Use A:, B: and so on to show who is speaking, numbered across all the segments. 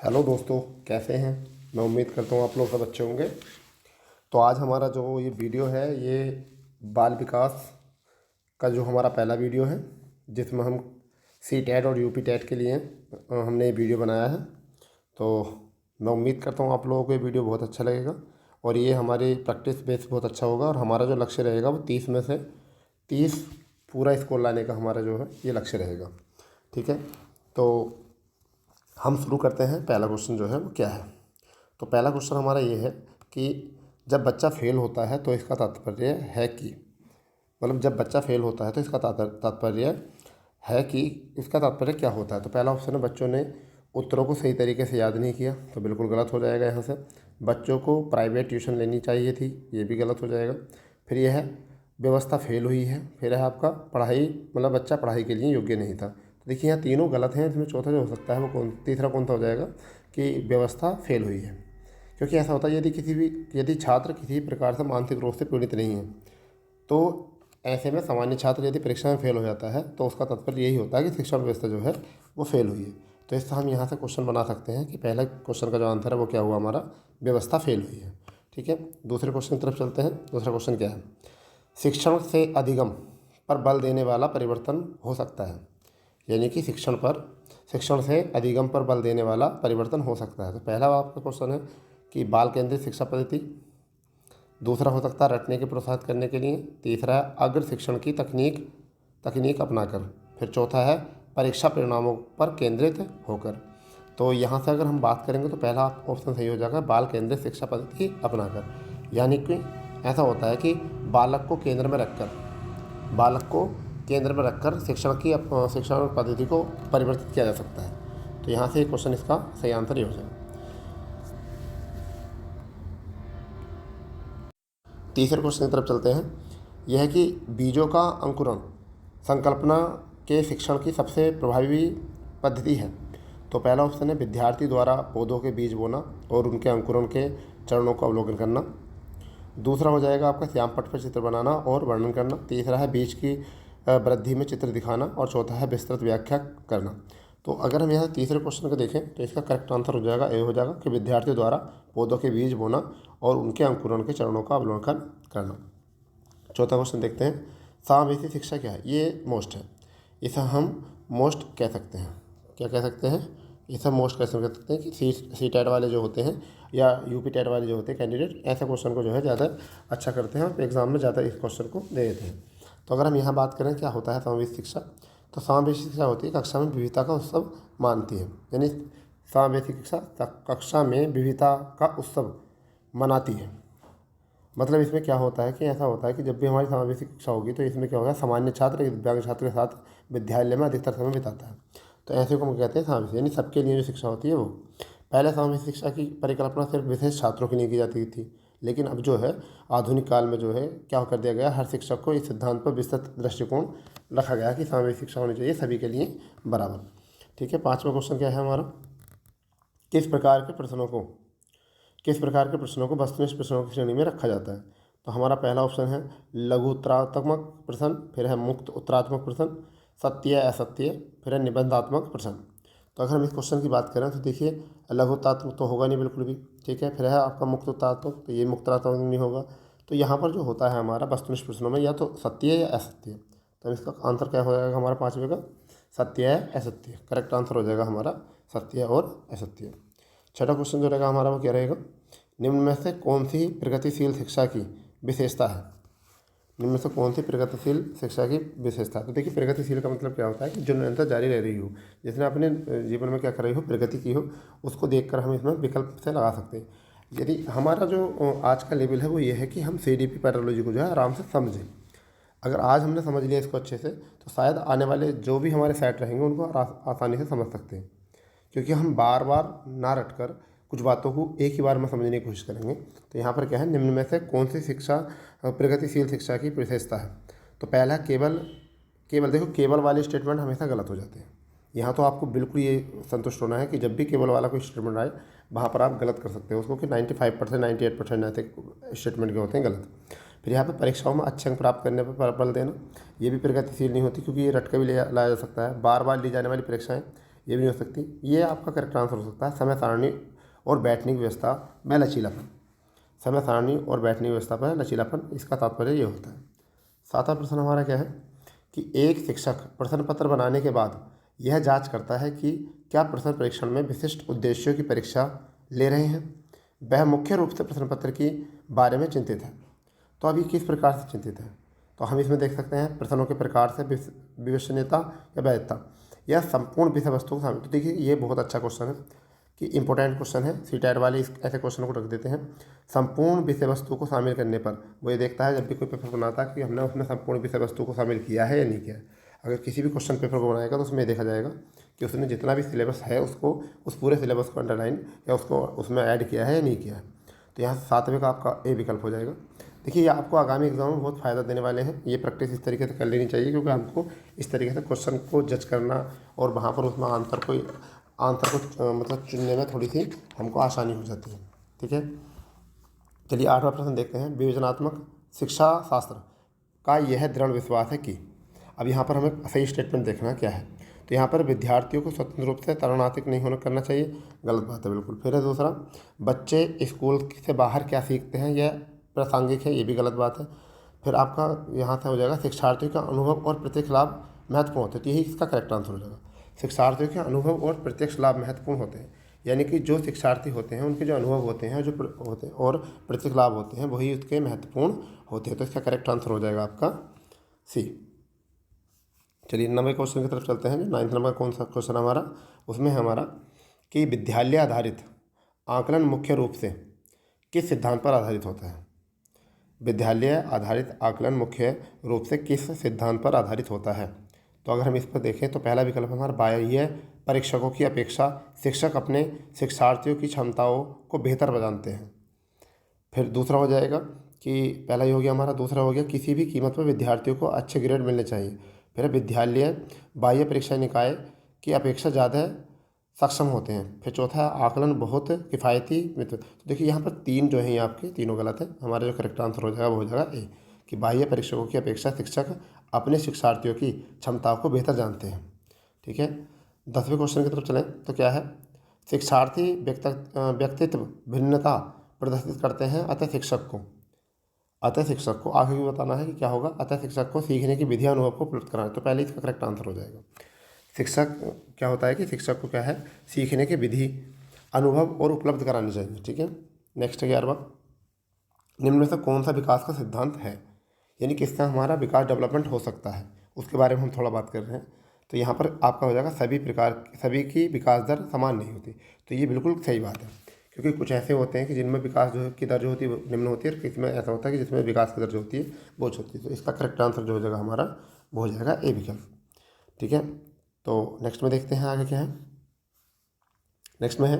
A: Hello दोस्तों, कैसे हैं। मैं उम्मीद करता हूँ आप लोग सब अच्छे होंगे। तो आज हमारा जो ये वीडियो है ये बाल विकास का जो हमारा पहला वीडियो है, जिसमें हम सी टेट और यूपी टेट के लिए हमने ये वीडियो बनाया है। तो मैं उम्मीद करता हूँ आप लोगों को ये वीडियो बहुत अच्छा लगेगा और ये हमारी प्रैक्टिस बेस बहुत अच्छा होगा। और हमारा जो लक्ष्य रहेगा वो 30 में से 30 पूरा स्कोर लाने का हमारा जो है ये लक्ष्य रहेगा। ठीक है, तो हम शुरू करते हैं। पहला क्वेश्चन जो है वो क्या है। तो पहला क्वेश्चन हमारा ये है कि जब बच्चा फेल होता है तो इसका तात्पर्य है कि, मतलब जब बच्चा फेल होता है तो इसका तात्पर्य है कि इसका तात्पर्य क्या होता है। तो पहला ऑप्शन है बच्चों ने उत्तरों को सही तरीके से याद नहीं किया, तो बिल्कुल गलत हो जाएगा यहाँ से। बच्चों को प्राइवेट ट्यूशन लेनी चाहिए थी, ये भी गलत हो जाएगा। फिर यह है व्यवस्था फेल हुई है। फिर है आपका पढ़ाई, मतलब बच्चा पढ़ाई के लिए योग्य नहीं था। तो देखिए यहाँ तीनों गलत हैं, इसमें चौथा जो हो सकता है वो तीसरा कौन सा हो जाएगा कि व्यवस्था फेल हुई है। क्योंकि ऐसा होता है यदि छात्र किसी प्रकार से मानसिक रूप से पीड़ित नहीं है, तो ऐसे में सामान्य छात्र यदि परीक्षा में फेल हो जाता है तो उसका तात्पर्य यही होता है कि शिक्षा व्यवस्था जो है वो फेल हुई है। तो इससे हम यहाँ से क्वेश्चन बना सकते हैं कि पहला क्वेश्चन का जो आंसर है वो क्या हुआ, हमारा व्यवस्था फेल हुई है। ठीक है, दूसरे क्वेश्चन की तरफ चलते हैं। दूसरा क्वेश्चन क्या है, शिक्षण से अधिगम पर बल देने वाला परिवर्तन हो सकता है। यानी कि शिक्षण से अधिगम पर बल देने वाला परिवर्तन हो सकता है। तो पहला आपका क्वेश्चन है कि बाल केंद्रित शिक्षा पद्धति। दूसरा हो सकता है रटने के प्रोत्साहित करने के लिए। तीसरा है अग्र शिक्षण की तकनीक अपनाकर। फिर चौथा है परीक्षा परिणामों पर केंद्रित होकर। तो यहाँ से अगर हम बात करेंगे तो पहला ऑप्शन सही हो जाएगा, बाल केंद्रित शिक्षा पद्धति अपनाकर। यानी कि ऐसा होता है कि बालक को केंद्र में रखकर शिक्षण पद्धति को परिवर्तित किया जा सकता है। तो यहाँ से एक क्वेश्चन इसका सही आंसर ये हो जाएगा। तीसरे क्वेश्चन की तरफ चलते हैं। यह है कि बीजों का अंकुरण संकल्पना के शिक्षण की सबसे प्रभावी पद्धति है। तो पहला ऑप्शन है विद्यार्थी द्वारा पौधों के बीज बोना और उनके अंकुरण के चरणों का अवलोकन करना। दूसरा हो जाएगा आपका श्याम पट्ट पर चित्र बनाना और वर्णन करना। तीसरा है बीज की वृद्धि में चित्र दिखाना और चौथा है विस्तृत व्याख्या करना। तो अगर हम यहाँ तीसरे क्वेश्चन को देखें तो इसका करेक्ट आंसर हो जाएगा ए हो जाएगा कि विद्यार्थी द्वारा पौधों के बीज बोना और उनके अंकुरण के चरणों का अवलोकन करना। चौथा क्वेश्चन देखते हैं, समावेशी शिक्षा क्या है। ये मोस्ट है, इसे हम मोस्ट कह सकते हैं। क्या कह सकते हैं, इसे मोस्ट क्वेश्चन कह सकते हैं कि सी टेट वाले जो होते हैं या यूपी टेट वाले जो होते हैं कैंडिडेट, ऐसे क्वेश्चन को जो है ज़्यादा अच्छा करते हैं और एग्जाम में ज़्यादा इस क्वेश्चन को दे देते हैं। तो अगर हम यहाँ बात करें क्या होता है समावेशी शिक्षा, तो समावेशी शिक्षा होती है कक्षा में विविधता का उत्सव मानती है। यानी समावेशी शिक्षा कक्षा में विविधता का उत्सव मनाती है। मतलब इसमें क्या होता है कि ऐसा होता है कि जब भी हमारी समावेशी शिक्षा होगी तो इसमें क्या होगा, सामान्य छात्र दिव्यांग छात्र के साथ विद्यालय में अधिकतर समय बिताता है। तो ऐसे को हम कहते हैं समावेशी, यानी सबके लिए जो शिक्षा होती है वो। पहले समावेशी शिक्षा की परिकल्पना सिर्फ विशेष छात्रों के लिए की जाती थी, लेकिन अब जो है आधुनिक काल में जो है क्या कर दिया गया, हर शिक्षक को इस सिद्धांत पर विस्तृत दृष्टिकोण रखा गया कि समावेशी शिक्षा होनी चाहिए सभी के लिए बराबर। ठीक है, पाँचवा क्वेश्चन क्या है हमारा, किस प्रकार के प्रश्नों को वस्तुनिष्ठ प्रश्नों की श्रेणी में रखा जाता है। तो हमारा पहला ऑप्शन है लघु उत्तरात्मक प्रश्न, फिर है मुक्त उत्तरात्मक प्रश्न, सत्य असत्य, फिर है निबंधात्मक प्रश्न। तो अगर हम इस क्वेश्चन की बात करें तो देखिए लघु उत्तरात्मक तो होगा नहीं बिल्कुल भी। ठीक है, फिर है आपका मुक्त उत्तरात्मक, तो ये मुक्त उत्तरात्मक नहीं होगा। तो यहाँ पर जो होता है हमारा वस्तुनिष्ठ प्रश्नों में या तो सत्य या असत्य। तो इसका आंसर क्या हो जाएगा हमारा पाँचवें का, सत्य या असत्य। करेक्ट आंसर हो जाएगा हमारा सत्य और असत्य। छठा क्वेश्चन जो रहेगा हमारा वो क्या रहेगा, निम्न में से कौन सी प्रगतिशील शिक्षा की विशेषता है। निम्न में से कौन सी प्रगतिशील शिक्षा की विशेषता है। तो देखिए प्रगतिशील का मतलब क्या होता है कि जो निरंतर जारी रह रही हो, जिसने अपने जीवन में क्या कर रही हो, प्रगति की हो, उसको देखकर हम इसमें विकल्प से लगा सकते हैं। यदि हमारा जो आज का लेवल है वो ये है कि हम CDP पैथोलॉजी को जो है आराम से समझें। अगर आज हमने समझ लिया इसको अच्छे से तो शायद आने वाले जो भी हमारे सेट रहेंगे उनको आसानी से समझ सकते हैं। क्योंकि हम बार बार ना रटकर कुछ बातों को एक ही बार में समझने की कोशिश करेंगे। तो यहाँ पर क्या है, निम्न में से कौन सी शिक्षा प्रगतिशील शिक्षा की विशेषता है। तो पहला केवल देखो केवल वाले स्टेटमेंट हमेशा गलत हो जाते हैं। यहाँ तो आपको बिल्कुल ये संतुष्ट होना है कि जब भी केवल वाला कोई स्टेटमेंट आए वहाँ पर आप गलत कर सकते हो उसको, कि 95% 98% ऐसे स्टेटमेंट के होते हैं गलत। फिर यहाँ पर परीक्षाओं में अच्छे अंक प्राप्त करने पर बल देना, ये भी प्रगतिशील नहीं होती, क्योंकि ये रट के भी लाया जा सकता है। बार बार ली जाने वाली परीक्षाएँ ये भी नहीं हो सकती। ये आपका करेक्ट आंसर हो सकता है समय सारणी और बैठने की व्यवस्था में लचीलापन। समय सारणी और बैठने की व्यवस्था पर लचीलापन, इसका तात्पर्य ये होता है। सातवां प्रश्न हमारा क्या है कि एक शिक्षक प्रश्न पत्र बनाने के बाद यह जांच करता है कि क्या प्रश्न परीक्षण में विशिष्ट उद्देश्यों की परीक्षा ले रहे हैं, वह मुख्य रूप से प्रश्न पत्र के बारे में चिंतित है। तो अभी किस प्रकार से चिंतित है, तो हम इसमें देख सकते हैं प्रश्नों के प्रकार से विश्वसनीयता या वैधता या संपूर्ण विषय वस्तु को शामिल। तो देखिए ये बहुत अच्छा क्वेश्चन है कि इंपॉर्टेंट क्वेश्चन है, सीटेट वाले ऐसे क्वेश्चन को रख देते हैं। संपूर्ण विषय वस्तु को शामिल करने पर वो ये देखता है जब भी कोई पेपर बनाता है कि हमने उसमें संपूर्ण विषय वस्तु को शामिल किया है या नहीं किया है। अगर किसी भी क्वेश्चन पेपर को बनाएगा तो उसमें देखा जाएगा कि उसने जितना भी सिलेबस है उसको, उस पूरे सिलेबस को अंडरलाइन या उसको उसमें ऐड किया है या नहीं किया है। तो यहाँ 7वें का आपका ए विकल्प हो जाएगा। देखिए ये आपको आगामी एग्जाम में बहुत फ़ायदा देने वाले हैं। ये प्रैक्टिस इस तरीके से कर लेनी चाहिए क्योंकि हमको इस तरीके से क्वेश्चन को जज करना और वहाँ पर उसमें आंसर को मतलब चुनने में थोड़ी सी हमको आसानी हो जाती है। ठीक है, चलिए 8वां प्रश्न देखते हैं। विवेचनात्मक शिक्षा शास्त्र का यह दृढ़ विश्वास है कि, अब यहाँ पर हमें सही स्टेटमेंट देखना क्या है। तो यहाँ पर विद्यार्थियों को स्वतंत्र रूप से ताड़नात्मक नहीं होना करना चाहिए, गलत बात है बिल्कुल। फिर है दूसरा, बच्चे स्कूल से बाहर क्या सीखते हैं यह प्रासंगिक है, ये भी गलत बात है। फिर आपका यहाँ से हो जाएगा शिक्षार्थियों का अनुभव और प्रत्यक्ष लाभ महत्वपूर्ण होते हैं, तो यही इसका करेक्ट आंसर हो जाएगा। शिक्षार्थियों के अनुभव और प्रत्यक्ष लाभ महत्वपूर्ण होते हैं, यानी कि जो शिक्षार्थी होते हैं उनके जो अनुभव होते हैं होते हैं और प्रत्यक्ष लाभ होते हैं वही उसके महत्वपूर्ण होते हैं। तो इसका करेक्ट आंसर हो जाएगा आपका सी। चलिए 9वें क्वेश्चन की तरफ चलते हैं। 9th नंबर कौन सा क्वेश्चन हमारा, उसमें है हमारा कि विद्यालय आधारित आकलन मुख्य रूप से किस सिद्धांत पर आधारित होता है। विद्यालय आधारित आकलन मुख्य रूप से किस सिद्धांत पर आधारित होता है। तो अगर हम इस पर देखें तो पहला विकल्प हमारा बाह्य परीक्षकों की अपेक्षा शिक्षक अपने शिक्षार्थियों की क्षमताओं को बेहतर जानते हैं। फिर दूसरा हो जाएगा कि पहला ये हो गया हमारा, दूसरा हो गया किसी भी कीमत पर विद्यार्थियों को अच्छे ग्रेड मिलने चाहिए। फिर विद्यालय बाह्य परीक्षा निकाय की अपेक्षा ज़्यादा सक्षम होते हैं। फिर चौथा आकलन बहुत किफ़ायती मित्र। तो देखिए यहाँ पर 3 जो हैं आपके तीनों गलत है। हमारा जो करेक्ट आंसर हो जाएगा वो हो जाएगा ए, कि बाह्य परीक्षकों की अपेक्षा शिक्षक अपने शिक्षार्थियों की क्षमताओं को बेहतर जानते हैं। ठीक है, 10वें क्वेश्चन की तरफ चलें तो क्या है, शिक्षार्थी व्यक्तित्व भिन्नता प्रदर्शित करते हैं, अतः शिक्षक को आगे भी बताना है कि क्या होगा, अतः शिक्षक को सीखने की विधि अनुभव को उपलब्ध कराना। तो पहले इसका करेक्ट आंसर हो जाएगा। शिक्षक क्या होता है कि शिक्षक को क्या है, सीखने की विधि अनुभव और उपलब्ध करानी चाहिए। ठीक है, नेक्स्ट 11वां, निम्न में से कौन सा विकास का सिद्धांत है, यानी किससे हमारा विकास डेवलपमेंट हो सकता है, उसके बारे में हम थोड़ा बात कर रहे हैं। तो यहाँ पर आपका हो जाएगा सभी की विकास दर समान नहीं होती। तो ये बिल्कुल सही बात है, क्योंकि कुछ ऐसे होते हैं कि जिनमें विकास जो की दर जो होती है वो निम्न होती है, और किसी में ऐसा होता है कि जिसमें विकास की दर जो होती है वो उच्च होती है। तो इसका करेक्ट आंसर जो हो जाएगा हमारा वो हो जाएगा ए विकल्प। ठीक है, तो नेक्स्ट में देखते हैं आगे क्या है। नेक्स्ट में है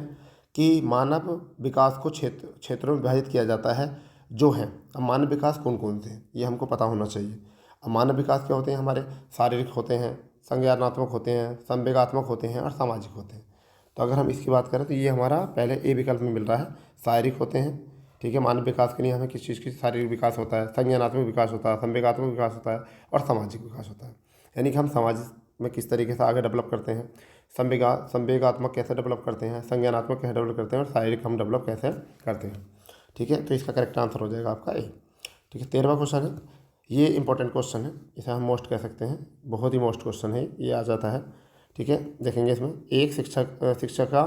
A: कि मानव विकास को क्षेत्रों में विभाजित किया जाता है जो है। अब मानव विकास कौन कौन से हैं ये हमको पता होना चाहिए। अब मानव विकास क्या होते हैं, हमारे शारीरिक होते हैं, संज्ञानात्मक होते हैं, संवेगात्मक होते हैं और सामाजिक होते हैं। तो अगर हम इसकी बात करें तो ये हमारा पहले ए विकल्प में मिल रहा है, शारीरिक होते हैं। ठीक है, मानव विकास के लिए हमें किस चीज़ की शारीरिक विकास होता है, संज्ञानात्मक विकास होता है, संवेगात्मक विकास होता है और सामाजिक विकास होता है, यानी कि हम समाज में किस तरीके से आगे डेवलप करते हैं, संवेगात्मक कैसे डेवलप करते हैं, संज्ञानात्मक कैसे डेवलप करते हैं और शारीरिक हम डेवलप कैसे करते हैं। ठीक है, तो इसका करेक्ट आंसर हो जाएगा आपका ए। ठीक है, 13वां क्वेश्चन है, ये इंपॉर्टेंट क्वेश्चन है, इसे हम मोस्ट कह सकते हैं, बहुत ही मोस्ट क्वेश्चन है, ये आ जाता है। ठीक है, देखेंगे इसमें एक शिक्षिका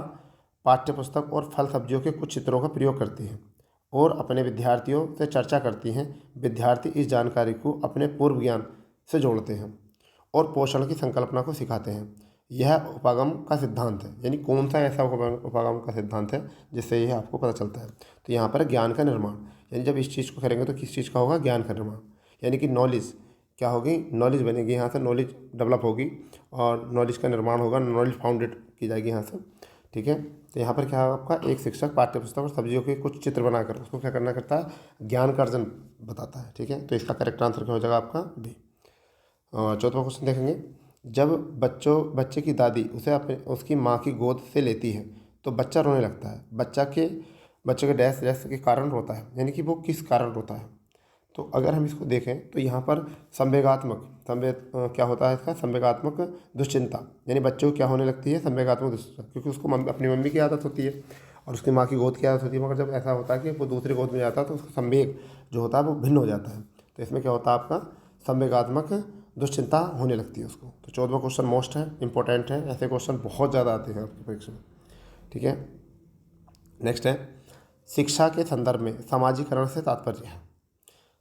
A: पाठ्य पुस्तक और फल सब्जियों के कुछ चित्रों का प्रयोग करती है और अपने विद्यार्थियों से चर्चा करती हैं। विद्यार्थी इस जानकारी को अपने पूर्व ज्ञान से जोड़ते हैं और पोषण की संकल्पना को सिखाते हैं। यह उपागम का सिद्धांत है, यानी कौन सा ऐसा उपागम का सिद्धांत है जिससे यह आपको पता चलता है। तो यहाँ पर ज्ञान का निर्माण, यानी जब इस चीज़ को करेंगे तो किस चीज़ का होगा, ज्ञान का निर्माण, यानी कि नॉलेज क्या होगी, नॉलेज बनेगी, यहाँ से नॉलेज डेवलप होगी और नॉलेज का निर्माण होगा, नॉलेज फाउंडेड की जाएगी यहाँ से। ठीक है, तो यहाँ पर क्या है आपका, एक शिक्षक पाठ्य पुस्तक और सब्जियों के कुछ चित्र बनाकर उसको क्या करना करता है, ज्ञान का अर्जन बताता है। ठीक है, तो इसका करेक्ट आंसर क्या हो जाएगा आपका बी। और चौथा क्वेश्चन देखेंगे, जब बच्चे की दादी उसे उसकी माँ की गोद से लेती है तो बच्चा रोने लगता है, बच्चे के डैश के कारण रोता है, यानी कि वो किस कारण रोता है। तो अगर हम इसको देखें तो यहाँ पर क्या होता है इसका संवेगात्मक दुश्चिंता, यानी बच्चों को क्या होने लगती है संवेगात्मक दुश्चिंता, क्योंकि उसको अपनी मम्मी की आदत होती है और उसकी माँ की गोद की आदत होती है। मगर जब ऐसा होता है कि वो दूसरी गोद में जाता है तो उसका संवेग जो होता है वो भिन्न हो जाता है। तो इसमें क्या होता है आपका संवेगात्मक दुश्चिंता होने लगती है उसको। तो 14वां क्वेश्चन मोस्ट है, इंपॉर्टेंट है, ऐसे क्वेश्चन बहुत ज़्यादा आते हैं आपकी परीक्षा में। ठीक है, नेक्स्ट है शिक्षा के संदर्भ में सामाजिकरण से तात्पर्य है।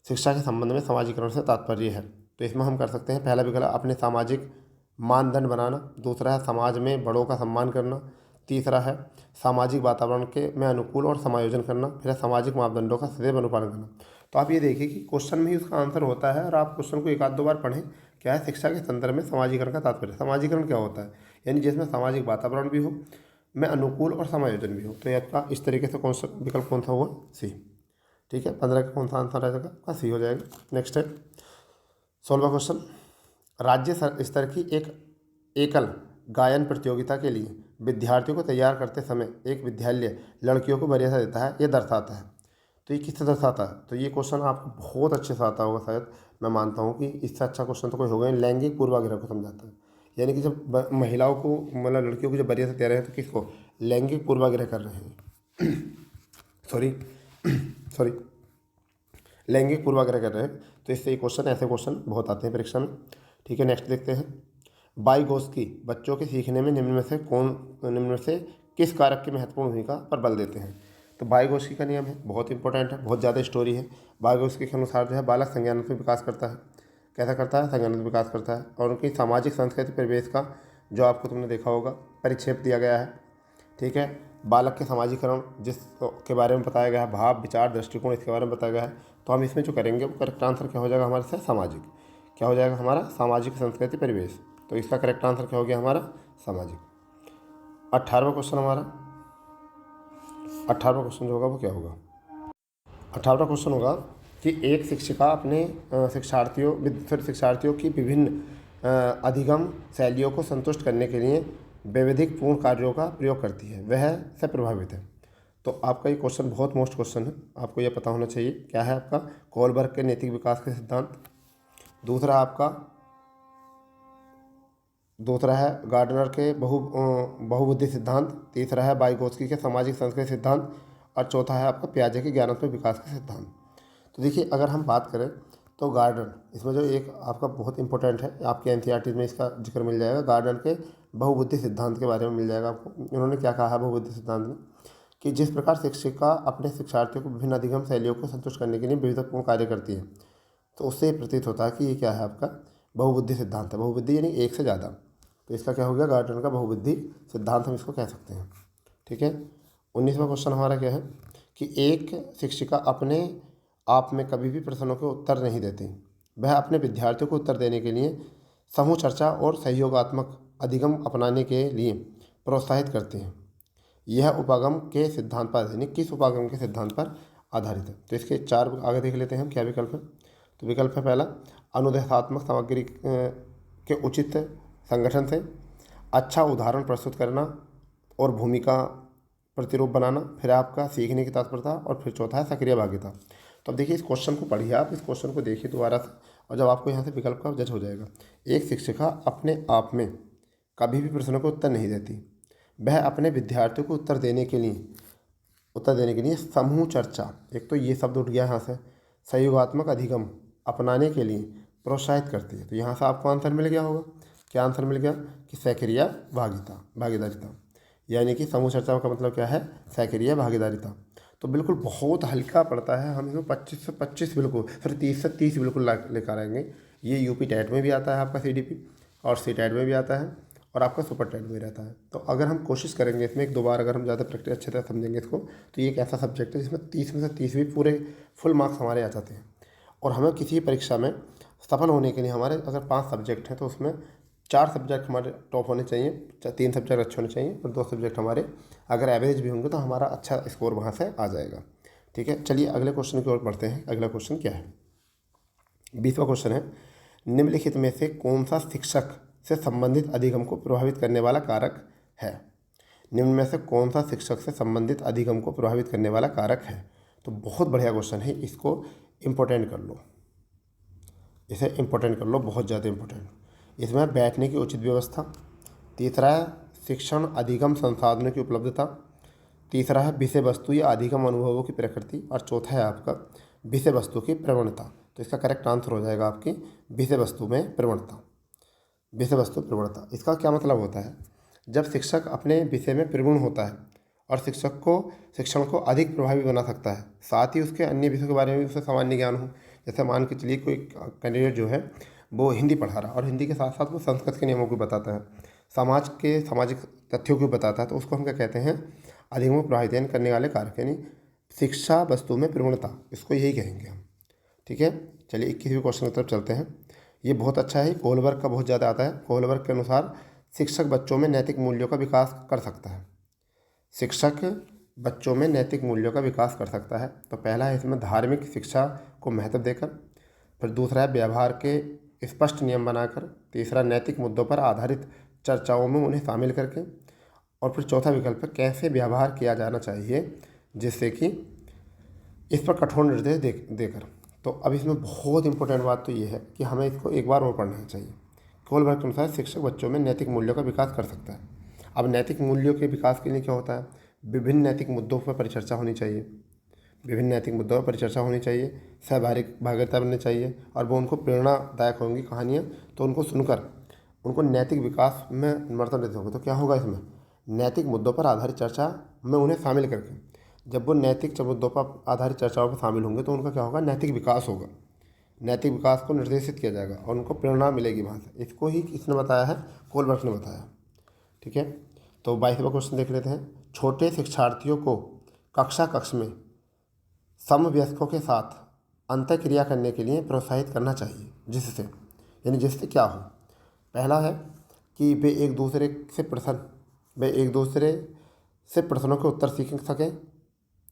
A: शिक्षा के संबंध में सामाजिकरण से तात्पर्य है, तो इसमें हम कर सकते हैं पहला विकल्प अपने सामाजिक मानदंड बनाना, दूसरा है समाज में बड़ों का सम्मान करना, तीसरा है सामाजिक वातावरण के में अनुकूल और समायोजन करना, फिर है सामाजिक मापदंडों का सदैव अनुपालन करना। तो आप ये देखिए कि क्वेश्चन में ही उसका आंसर होता है और आप क्वेश्चन को एक आध दो बार पढ़ें। क्या है शिक्षा के संदर्भ में सामाजिकरण का तात्पर्य, सामाजिकरण क्या होता है, यानी जिसमें सामाजिक वातावरण भी हो, में अनुकूल और समायोजन भी हो। तो ये आपका इस तरीके से कौन सा विकल्प कौन सा हुआ, सी। ठीक है, 15 का कौन सा आंसर आ जाएगा, आपका सी हो जाएगा। नेक्स्ट है 16वां क्वेश्चन, राज्य स्तर की एक एकल गायन प्रतियोगिता के लिए विद्यार्थियों को तैयार करते समय एक विद्यालय लड़कियों को वरीयता देता है, ये दर्शाता है। तो ये किससे दर्शाता है, तो ये क्वेश्चन आपको बहुत अच्छे से आता होगा शायद, मैं मानता हूँ कि इससे अच्छा क्वेश्चन तो कोई होगा नहीं। लैंगिक पूर्वाग्रह को समझाता है, यानी कि जब महिलाओं को मतलब लड़कियों को जब वरीयता दे रहे हैं तो किसको, लैंगिक पूर्वाग्रह कर रहे हैं सॉरी सॉरी लैंगिक पूर्वाग्रह कर रहे हैं। तो इससे ये क्वेश्चन, ऐसे क्वेश्चन बहुत आते हैं परीक्षा में। ठीक है, नेक्स्ट देखते हैं वाइगोत्स्की बच्चों के सीखने में निम्न में से किस कारक की महत्वपूर्ण भूमिका पर बल देते हैं। तो वाइगोत्स्की का नियम है, बहुत इंपॉर्टेंट है, बहुत ज़्यादा स्टोरी है। वाइगोत्स्की के अनुसार जो है बालक संज्ञानात्मक विकास करता है, कैसा करता है, संज्ञानात्मक विकास करता है। और उनकी सामाजिक संस्कृति परिवेश का जो आपको तुमने देखा होगा परिक्षेप दिया गया है। ठीक है, बालक के समाजीकरण जिस के बारे में बताया गया है, भाव विचार दृष्टिकोण इसके बारे में बताया गया है। तो हम इसमें जो करेंगे वो करेक्ट आंसर क्या हो जाएगा हमारे से, सामाजिक। क्या हो जाएगा हमारा, सामाजिक संस्कृति परिवेश। तो इसका करेक्ट आंसर क्या हो गया हमारा, सामाजिक। 18वां क्वेश्चन हमारा, 18वां क्वेश्चन जो होगा वो क्या होगा, 18वां क्वेश्चन होगा कि एक शिक्षिका अपने शिक्षार्थियों की विभिन्न अधिगम शैलियों को संतुष्ट करने के लिए वैविधिक पूर्ण कार्यों का प्रयोग करती है, वह से प्रभावित है। तो आपका ये क्वेश्चन बहुत मोस्ट क्वेश्चन है, आपको ये पता होना चाहिए। क्या है आपका, कोलबर्ग के नैतिक विकास के सिद्धांत, दूसरा है गार्डनर के बहुबुद्धि सिद्धांत, तीसरा है वाइगोत्स्की के सामाजिक संस्कृति सिद्धांत, और चौथा है आपका पियाजे के ज्ञानात्मक विकास के सिद्धांत। तो देखिए अगर हम बात करें तो गार्डन, इसमें जो एक आपका बहुत इंपॉर्टेंट है, आपके एनसीईआरटी में इसका जिक्र मिल जाएगा, गार्डन के बहुबुद्धि सिद्धांत के बारे में मिल जाएगा आपको। इन्होंने क्या कहा है बहुबुद्धि सिद्धांत में, कि जिस प्रकार शिक्षिका अपने शिक्षार्थियों को विभिन्न अधिगम शैलियों को संतुष्ट करने के लिए विविधतापूर्ण कार्य करती है, तो उससे प्रतीत होता है कि ये क्या है आपका बहुबुद्धि सिद्धांत है। बहुबुद्धि यानी एक से ज़्यादा, तो इसका क्या हो गया, गार्डन का बहुबुद्धि सिद्धांत हम इसको कह सकते हैं। ठीक है, 19वां क्वेश्चन हमारा क्या है कि एक शिक्षिका अपने आप में कभी भी प्रश्नों के उत्तर नहीं देती, वह अपने विद्यार्थियों को उत्तर देने के लिए समूह चर्चा और सहयोगात्मक अधिगम अपनाने के लिए प्रोत्साहित करती हैं। यह उपागम के सिद्धांत पर, यानी किस उपागम के सिद्धांत पर आधारित है। तो इसके 4 आगे देख लेते हैं हम क्या विकल्प है। तो विकल्प है पहला अनुदेशात्मक सामग्री के उचित संगठन से, अच्छा उदाहरण प्रस्तुत करना और भूमिका प्रतिरूप बनाना, फिर आपका सीखने की तत्परता, और फिर चौथा है सक्रिय भागीदारी। तो अब देखिए इस क्वेश्चन को पढ़िए, आप इस क्वेश्चन को देखिए दोबारा से, और जब आपको यहाँ से विकल्प का जज हो जाएगा। एक शिक्षिका अपने आप में कभी भी प्रश्नों को उत्तर नहीं देती, वह अपने विद्यार्थियों को उत्तर देने के लिए समूह चर्चा, एक तो ये शब्द उठ गया यहाँ से, सहयोगात्मक अधिगम अपनाने के लिए प्रोत्साहित करती है। तो यहाँ से आपको आंसर मिल गया होगा, क्या आंसर मिल गया कि सक्रिय भागीदारिता, यानी कि समूह चर्चा का मतलब क्या है, सक्रिय भागीदारिता। तो बिल्कुल बहुत हल्का पड़ता है, हम इसमें 25 से 25 बिल्कुल, फिर 30 से 30 बिल्कुल लेकर आएंगे। ये यूपी टेट में भी आता है आपका CDP, और CTET में भी आता है, और आपका सुपर टेट में रहता है। तो अगर हम कोशिश करेंगे इसमें एक दो बार, अगर हम ज़्यादा प्रैक्टिस अच्छे तरह समझेंगे इसको, तो ये एक ऐसा सब्जेक्ट है जिसमें 30 में से 30 भी पूरे फुल मार्क्स हमारे आ जाते हैं। और हमें किसी परीक्षा में सफल होने के लिए हमारे अगर 5 सब्जेक्ट हैं तो उसमें 4 सब्जेक्ट हमारे टॉप होने चाहिए, 3 सब्जेक्ट अच्छे होने चाहिए, और 2 सब्जेक्ट हमारे अगर एवरेज भी होंगे तो हमारा अच्छा स्कोर वहाँ से आ जाएगा। ठीक है, चलिए अगले क्वेश्चन की ओर बढ़ते हैं। अगला क्वेश्चन क्या है, 20वां क्वेश्चन है, निम्नलिखित में से कौन सा शिक्षक से संबंधित अधिगम को प्रभावित करने वाला कारक है। निम्न में से कौन सा शिक्षक से संबंधित अधिगम को प्रभावित करने वाला कारक है। तो बहुत बढ़िया क्वेश्चन है, इसको इम्पोर्टेंट कर लो, इसे इम्पोर्टेंट कर लो, बहुत ज़्यादा इम्पोर्टेंट। इसमें बैठने की उचित व्यवस्था। तीसरा है शिक्षण अधिगम संसाधनों की उपलब्धता। तीसरा है विषय वस्तु या अधिगम अनुभवों की प्रकृति। और चौथा है आपका विषय वस्तु की प्रवणता। तो इसका करेक्ट आंसर हो जाएगा आपकी विषय वस्तु में प्रवणता। विषय वस्तु प्रवणता, इसका क्या मतलब होता है? जब शिक्षक अपने विषय में प्रवीण होता है और शिक्षण को अधिक प्रभावी बना सकता है, साथ ही उसके अन्य विषयों के बारे में भी उसे सामान्य ज्ञान हो। जैसे मान के चलिए कोई कैंडिडेट जो है वो हिंदी पढ़ा रहा है और हिंदी के साथ साथ वो संस्कृत के नियमों को बताता है, सामाजिक तथ्यों को बताता है, तो उसको हम क्या कहते हैं? अधिगम को प्रभावित करने वाले कारक, यानी शिक्षा वस्तु में प्रवणता, इसको यही कहेंगे हम। ठीक है, चलिए 21वें क्वेश्चन की तरफ चलते हैं। ये बहुत अच्छा है, कोहलबर्ग का बहुत ज़्यादा आता है। कोहलबर्ग के अनुसार शिक्षक बच्चों में नैतिक मूल्यों का विकास कर सकता है। शिक्षक बच्चों में नैतिक मूल्यों का विकास कर सकता है। तो पहला है इसमें धार्मिक शिक्षा को महत्व देकर, फिर दूसरा है व्यवहार के स्पष्ट नियम बनाकर, तीसरा नैतिक मुद्दों पर आधारित चर्चाओं में उन्हें शामिल करके, और फिर चौथा विकल्प है कैसे व्यवहार किया जाना चाहिए जिससे कि इस पर कठोर निर्देश देकर। तो अब इसमें बहुत इंपॉर्टेंट बात तो ये है कि हमें इसको एक बार और पढ़ना चाहिए। कोहलबर्ग के अनुसार शिक्षक बच्चों में नैतिक मूल्यों का विकास कर सकता है। अब नैतिक मूल्यों के विकास के लिए क्या होता है? विभिन्न नैतिक मुद्दों पर परिचर्चा होनी चाहिए, विभिन्न नैतिक मुद्दों पर परिचर्चा होनी चाहिए, सहभागिक भागीदारी बननी चाहिए, और वो उनको प्रेरणादायक होंगी कहानियाँ, तो उनको सुनकर उनको नैतिक विकास में समर्थन देते होंगे। तो क्या होगा इसमें? नैतिक मुद्दों पर आधारित चर्चा में उन्हें शामिल करके, जब वो नैतिक मुद्दों पर आधारित चर्चाओं में शामिल होंगे तो उनका क्या होगा? नैतिक विकास होगा। नैतिक विकास को निर्देशित किया जाएगा और उनको प्रेरणा मिलेगी वहाँ से। इसको ही किसने बताया है? कोहलबर्ग ने बताया। ठीक है, तो 22वां क्वेश्चन देख लेते हैं। छोटे शिक्षार्थियों को कक्ष में समवयस्कों के साथ अंतःक्रिया करने के लिए प्रोत्साहित करना चाहिए, जिससे, यानी जिससे क्या हो? पहला है कि वे एक दूसरे से प्रश्नों के उत्तर सीख सकें,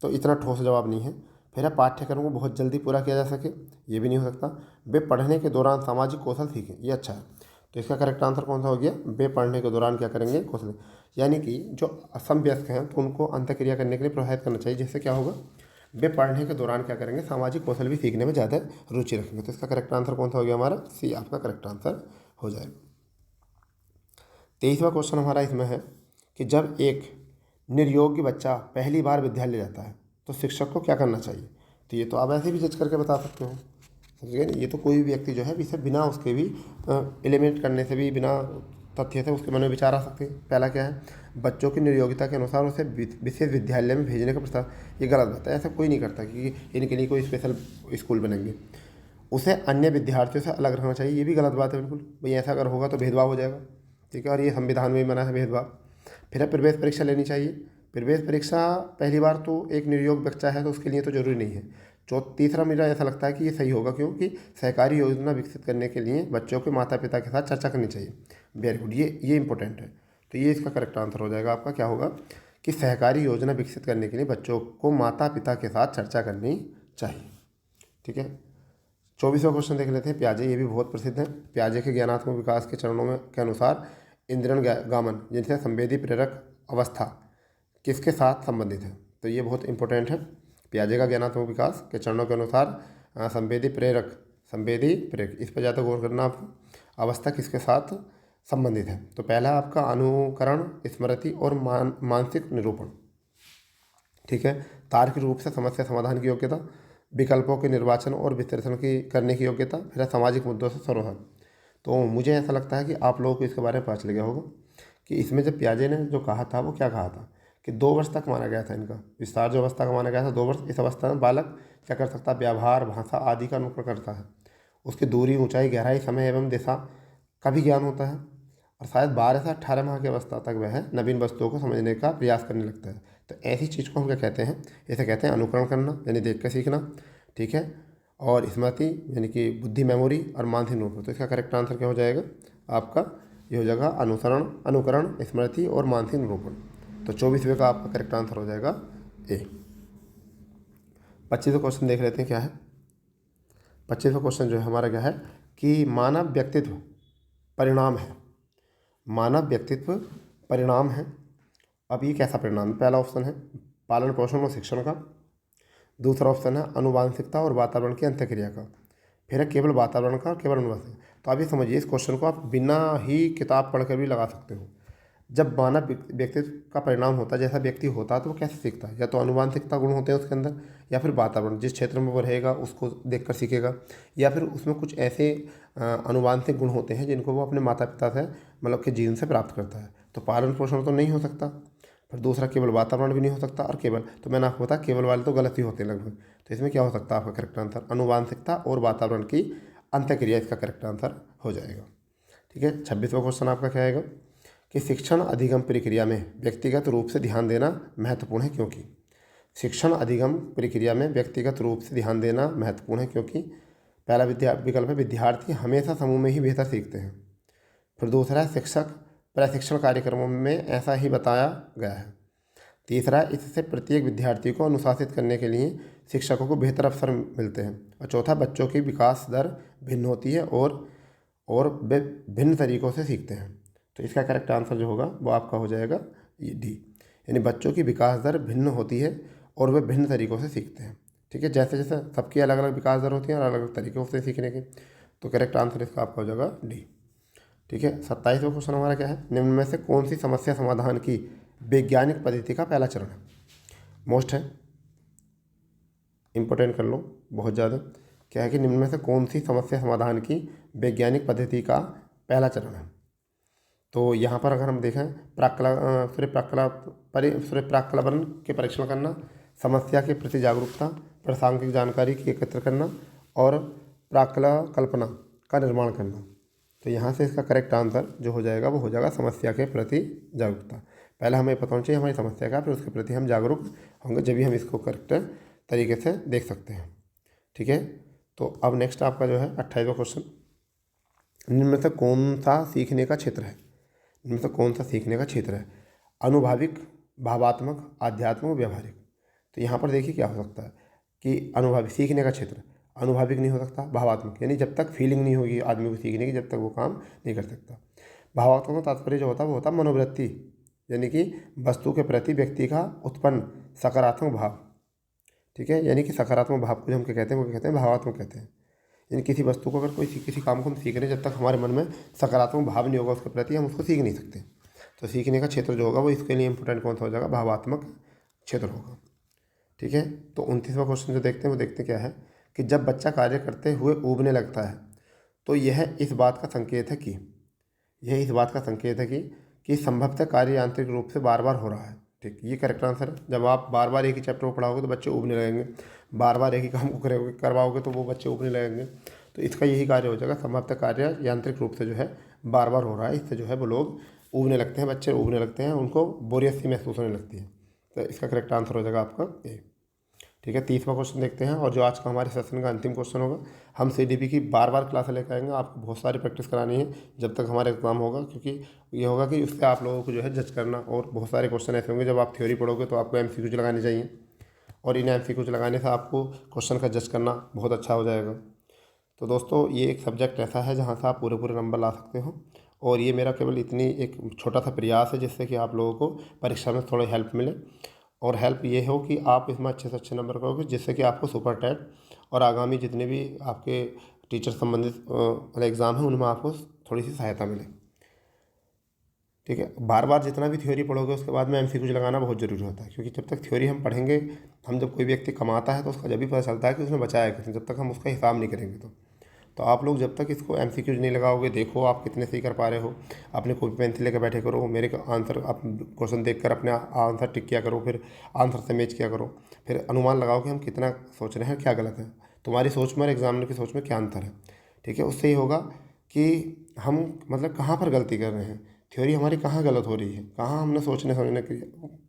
A: तो इतना ठोस जवाब नहीं है। फिर है पाठ्यक्रम को बहुत जल्दी पूरा किया जा सके, ये भी नहीं हो सकता। वे पढ़ने के दौरान सामाजिक कौशल सीखें, ये अच्छा है। तो इसका करेक्ट आंसर कौन सा हो गया? वे पढ़ने के दौरान क्या करेंगे? कौशल, यानी कि जो असमवयस्क हैं तो उनको अंतःक्रिया करने के लिए प्रोत्साहित करना चाहिए, जिससे क्या होगा? वे पढ़ने के दौरान क्या करेंगे? सामाजिक कौशल भी सीखने में ज़्यादा रुचि रखेंगे। तो इसका करेक्ट आंसर कौन सा हो गया हमारा? सी आपका करेक्ट आंसर हो जाएगा। 23वां क्वेश्चन हमारा इसमें है कि जब एक निर्योग्य बच्चा पहली बार विद्यालय जाता है तो शिक्षक को क्या करना चाहिए? तो ये तो आप ऐसे भी जज करके बता सकते हो, समझिए ना। ये तो कोई भी व्यक्ति जो है इसे बिना उसके भी एलिमिनेट करने से भी, बिना तथ्य से उसके मन में विचार आ सकते हैं। पहला क्या है? बच्चों की निर्योग्यता के अनुसार उसे विशेष विद्यालय में भेजने का प्रस्ताव। ये गलत बात है, ऐसा कोई नहीं करता कि इनके लिए कोई स्पेशल स्कूल बनेंगे। उसे अन्य विद्यार्थियों से अलग रखना चाहिए, ये भी गलत बात है बिल्कुल। भाई ऐसा अगर होगा तो भेदभाव हो जाएगा। ठीक है, और ये संविधान में भी मना है भेदभाव। फिर है प्रवेश परीक्षा लेनी चाहिए। प्रवेश परीक्षा पहली बार तो एक निर्योग बच्चा है तो उसके लिए तो जरूरी नहीं है। तीसरा मेरा ऐसा लगता है कि ये सही होगा, क्योंकि सहकारी योजना विकसित करने के लिए बच्चों के माता पिता के साथ चर्चा करनी चाहिए। वेरी गुड, ये इंपॉर्टेंट है। तो ये इसका करेक्ट आंसर हो जाएगा आपका। क्या होगा कि सहकारी योजना विकसित करने के लिए बच्चों को माता पिता के साथ चर्चा करनी चाहिए। ठीक है, 24वां क्वेश्चन देख लेते हैं। प्याजे, ये भी बहुत प्रसिद्ध है। प्याजे के ज्ञानात्मक विकास के चरणों में के अनुसार इंद्रियण गामन, जिनसे संवेदी प्रेरक अवस्था किसके साथ संबंधित है? तो ये बहुत इंपॉर्टेंट है। प्याजे का ज्ञानात्मक विकास के चरणों के अनुसार संवेदी प्रेरक, इस पर ज़्यादा गौर करना आपको। अवस्था किसके साथ संबंधित है? तो पहला आपका अनुकरण, स्मृति और मानसिक निरूपण। ठीक है, तार्किक रूप से समस्या समाधान की योग्यता, विकल्पों के निर्वाचन और विश्लेषण की करने की योग्यता, फिर सामाजिक मुद्दों से संरोधन। तो मुझे ऐसा लगता है कि आप लोगों को इसके बारे में पता चल गया होगा कि इसमें जब प्याजे ने जो कहा था वो क्या कहा था कि 2 वर्ष तक माना गया था इनका विस्तार, जो अवस्था का माना गया था 2 वर्ष। इस अवस्था में बालक क्या कर सकता है? व्यवहार, भाषा आदि का अनुकरण करता है। उसकी दूरी, ऊंचाई, गहराई, समय एवं दिशा का भी ज्ञान होता है, और शायद 12 से 18 माह की अवस्था तक वह नवीन वस्तुओं को समझने का प्रयास करने लगता है। तो ऐसी चीज़ को हम क्या कहते हैं? इसे कहते हैं अनुकरण करना, यानी देख कर सीखना। ठीक है, और स्मृति यानी कि बुद्धि, मेमोरी, और मानसिक निरूपण। तो इसका करेक्ट आंसर क्या हो जाएगा आपका? ये हो जाएगा अनुकरण, स्मृति और मानसिक निरूपण। तो 24वें का आपका करेक्ट आंसर हो जाएगा ए। 25वां क्वेश्चन देख लेते हैं क्या है। 25वां क्वेश्चन जो है हमारा क्या है कि मानव व्यक्तित्व परिणाम है। मानव व्यक्तित्व परिणाम है। अब ये कैसा परिणाम है? पहला ऑप्शन है पालन पोषण और शिक्षण का, दूसरा ऑप्शन है अनुवांशिकता और वातावरण की अंतःक्रिया का। फिर है केवल वातावरण का, केवल अनुवांशिक। तो आप ये समझिए, इस क्वेश्चन को आप बिना ही किताब पढ़कर भी लगा सकते हो। जब मानव व्यक्तित्व का परिणाम होता है, जैसा व्यक्ति होता है तो वो कैसे सीखता है? या तो अनुवांशिकता गुण होते हैं उसके अंदर, या फिर वातावरण, जिस क्षेत्र में वो रहेगा उसको देखकर सीखेगा, या फिर उसमें कुछ ऐसे अनुवांशिक गुण होते हैं जिनको वो अपने माता पिता से, मतलब कि जीन से प्राप्त करता है। तो पालन पोषण तो नहीं हो सकता, फिर दूसरा केवल वातावरण भी नहीं हो सकता, और केवल, तो मैंने आपको बताया केवल वाले तो गलत ही होते हैं लगभग। तो इसमें क्या हो सकता है आपका करेक्ट आंसर? अनुवांशिकता और वातावरण की अंतःक्रिया इसका करेक्ट आंसर हो जाएगा। ठीक है, 26वां क्वेश्चन आपका क्या आएगा कि शिक्षण अधिगम प्रक्रिया में व्यक्तिगत रूप से ध्यान देना महत्वपूर्ण है क्योंकि। शिक्षण अधिगम प्रक्रिया में व्यक्तिगत रूप से ध्यान देना महत्वपूर्ण है क्योंकि पहला विकल्प है विद्यार्थी हमेशा समूह में ही बेहतर सीखते हैं। फिर दूसरा है शिक्षक प्रशिक्षण कार्यक्रमों में ऐसा ही बताया गया है। तीसरा, इससे प्रत्येक विद्यार्थी को अनुशासित करने के लिए शिक्षकों को बेहतर अवसर मिलते हैं। और चौथा, बच्चों की विकास दर भिन्न होती है और वे भिन्न तरीक़ों से सीखते हैं। तो इसका करेक्ट आंसर जो होगा वो आपका हो जाएगा ये डी, यानी बच्चों की विकास दर भिन्न होती है और वे भिन्न तरीक़ों से सीखते हैं। ठीक है, जैसे जैसे सबकी अलग अलग विकास दर होती है और अलग अलग तरीक़ों से सीखने के। तो करेक्ट आंसर इसका आपका हो जाएगा डी। ठीक है, 27वां क्वेश्चन हमारा क्या है, निम्न में से कौन सी समस्या समाधान की वैज्ञानिक पद्धति का पहला चरण है? मोस्ट है, इंपॉर्टेंट कर लो बहुत ज़्यादा। क्या है कि निम्न में से कौन सी समस्या समाधान की वैज्ञानिक पद्धति का पहला चरण है? तो यहाँ पर अगर हम देखें, सूर्य प्राक्कलन के परीक्षण करना, समस्या के प्रति जागरूकता, प्रासंगिक जानकारी की एकत्र करना और कल्पना का निर्माण करना। तो यहाँ से इसका करेक्ट आंसर जो हो जाएगा वो हो जाएगा समस्या के प्रति जागरूकता। पहले हमें पता होना चाहिए हमारी समस्या का, फिर उसके प्रति हम जागरूक होंगे, जब भी हम इसको करेक्ट तरीके से देख सकते हैं। ठीक है, तो अब नेक्स्ट आपका जो है 28वां क्वेश्चन, निम्न में से कौन सा सीखने का क्षेत्र है? इनमें से कौन सा सीखने का क्षेत्र है? अनुभाविक, भावात्मक, आध्यात्मिक, व्यवहारिक। तो यहाँ पर देखिए क्या हो सकता है कि अनुभवी सीखने का क्षेत्र, अनुभाविक नहीं हो सकता, भावात्मक यानी जब तक फीलिंग नहीं होगी आदमी को सीखने की, जब तक वो काम नहीं कर सकता। भावात्मक का तात्पर्य जो होता है वो होता है मनोवृत्ति, यानी कि वस्तु के प्रति व्यक्ति का उत्पन्न सकारात्मक भाव। ठीक है, यानी कि सकारात्मक भाव को जो हम क्या कहते हैं, वो क्या कहते हैं, भावात्मक कहते हैं। यानी किसी वस्तु को अगर किसी काम को हम सीख रहे हैं, जब तक हमारे मन में सकारात्मक भाव नहीं होगा उसके प्रति, हम उसको सीख नहीं सकते। तो सीखने का क्षेत्र जो होगा वो इसके लिए इंपॉर्टेंट कौन सा हो जाएगा? भावात्मक क्षेत्र होगा। ठीक है, तो 29वां क्वेश्चन जो देखते हैं वो देखते क्या है कि जब बच्चा कार्य करते हुए ऊबने लगता है तो यह इस बात का संकेत है कि संभवतः कार्य यांत्रिक रूप से बार बार हो रहा है। ठीक, ये करेक्ट आंसर है। जब आप बार बार एक ही चैप्टर को पढ़ाओगे तो बच्चे ऊबने लगेंगे, बार बार एक ही काम को करवाओगे तो वो बच्चे ऊबने लगेंगे। तो इसका यही कार्य हो जाएगा, संभवतः कार्य यांत्रिक रूप से जो है बार बार हो रहा है, इससे जो है वो लोग ऊबने लगते हैं, बच्चे ऊबने लगते हैं, उनको बोरियत सी महसूस होने लगती है। तो इसका करेक्ट आंसर हो जाएगा आपका ए। ठीक है, 30वां क्वेश्चन देखते हैं, और जो आज का हमारे सेशन का अंतिम क्वेश्चन होगा। हम CDP की बार बार क्लास लेकर आएंगे, आपको बहुत सारी प्रैक्टिस करानी है जब तक हमारा एग्जाम होगा, क्योंकि ये होगा कि उससे आप लोगों को जो है जज करना, और बहुत सारे क्वेश्चन ऐसे होंगे जब आप थ्योरी पढ़ोगे तो आपको MCQs लगाने चाहिए, और इन MCQs लगाने से आपको क्वेश्चन का जज करना बहुत अच्छा हो जाएगा। तो दोस्तों, ये एक सब्जेक्ट ऐसा है जहाँ से आप पूरे पूरे नंबर ला सकते हो, और ये मेरा केवल इतनी एक छोटा सा प्रयास है जिससे कि आप लोगों को परीक्षा में थोड़ी हेल्प मिले, और हेल्प ये हो कि आप इसमें अच्छे से अच्छे नंबर करोगे, जिससे कि आपको सुपर टेट और आगामी जितने भी आपके टीचर संबंधित वाले एग्ज़ाम हैं उनमें आपको थोड़ी सी सहायता मिले। ठीक है, बार बार जितना भी थ्योरी पढ़ोगे उसके बाद में MCQs लगाना बहुत ज़रूरी होता है, क्योंकि जब तक थ्योरी हम पढ़ेंगे, हम जब कोई व्यक्ति कमाता है तो उसका जब भी पता चलता है कि उसने बचाया कितना, जब तक हम उसका हिसाब नहीं करेंगे। तो आप लोग जब तक इसको MCQs नहीं लगाओगे, देखो आप कितने सही कर पा रहे हो, अपने कॉपी पेंसिल लेकर बैठे करो, मेरे आंसर आप क्वेश्चन देखकर अपने आंसर टिक किया करो, फिर आंसर से मैच किया करो, फिर अनुमान लगाओ कि हम कितना सोच रहे हैं, क्या गलत है, तुम्हारी सोच में और एग्जामिनर की सोच में क्या अंतर है। ठीक है, उससे ये होगा कि हम मतलब कहाँ पर गलती कर रहे हैं, थ्योरी हमारी कहाँ गलत हो रही है, कहाँ हमने सोचने समझने की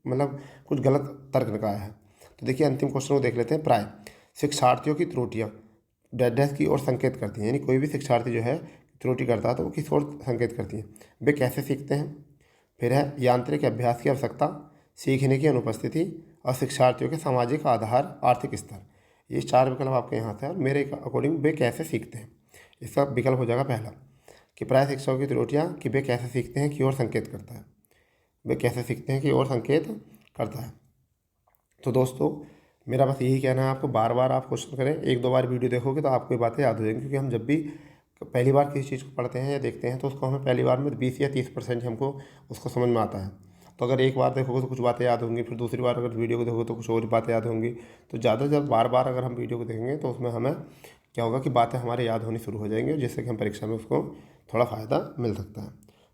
A: मतलब कुछ गलत तर्क निकाला है। तो देखिए अंतिम क्वेश्चन को देख लेते हैं। प्राय शिक्षार्थियों की त्रुटियाँ डैश की ओर संकेत करती हैं, यानी कोई भी शिक्षार्थी जो है त्रुटि करता है तो वो किस ओर संकेत करती हैं? वे कैसे सीखते हैं? फिर है यांत्रिक अभ्यास की आवश्यकता, सीखने की अनुपस्थिति, और शिक्षार्थियों के सामाजिक आधार, आर्थिक स्तर। ये 4 विकल्प आपके यहाँ से, और मेरे अकॉर्डिंग वे कैसे सीखते हैं, इसका विकल्प हो जाएगा पहला कि प्राय शिक्षकों की त्रुटियाँ कि वे कैसे सीखते हैं की ओर संकेत करता है, वे कैसे सीखते हैं की ओर संकेत करता है। तो दोस्तों, मेरा बस यही कहना है आपको, बार बार आप क्वेश्चन करें, एक दो बार वीडियो देखोगे तो आपको ये बातें याद हो जाएंगी। क्योंकि हम जब भी पहली बार किसी चीज़ को पढ़ते हैं या देखते हैं तो उसको हमें पहली बार में 20 या 30% हमको उसको समझ में आता है। तो अगर एक बार देखोगे तो कुछ बातें याद होंगी, फिर दूसरी बार अगर वीडियो को देखोगे तो कुछ और बातें याद होंगी। तो ज़्यादा से ज़्यादा बार बार अगर हम वीडियो को देखेंगे तो उसमें हमें क्या होगा कि बातें हमारे याद होनी शुरू हो जाएंगी, जिससे कि हम परीक्षा में उसको थोड़ा फ़ायदा मिल सकता है।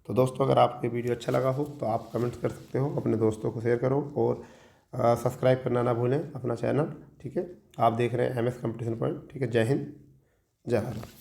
A: तो दोस्तों, अगर आपको ये वीडियो अच्छा लगा हो तो आप कमेंट कर सकते हो, अपने दोस्तों को शेयर करो और सब्सक्राइब करना ना भूलें अपना चैनल। ठीक है, आप देख रहे हैं MS कंपटीशन पॉइंट। ठीक है, जय हिंद, जय भारत।